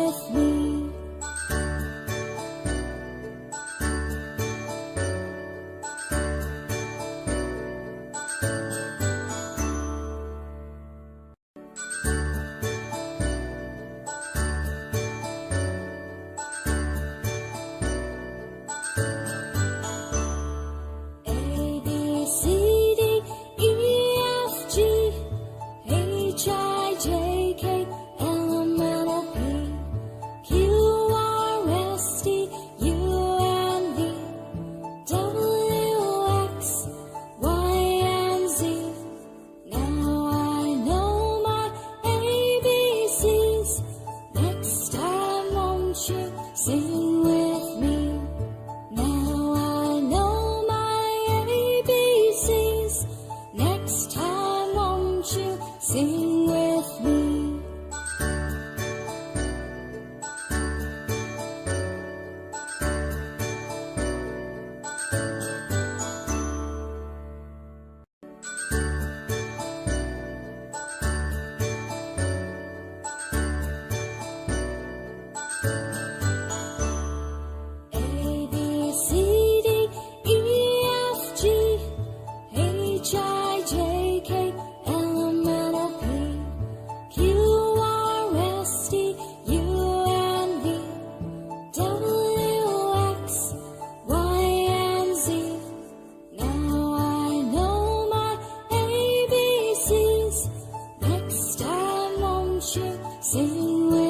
with me. A, B, C, D, E, F, G, H, I, J, K, L, M, N, O, P, Q, R, S, T, U, and V, W, X, Y, and Z. Now I know my ABCs. Next time won't you sing with me? Now I know my ABCs. Next time won't you sing with me? A, B, C, D, E, F, G, H, I, J, K, L, M, N, O, P, Q, R, S, T, U, and V, W, X, Y, and Z. Now I know my ABCs. Next time won't you sing with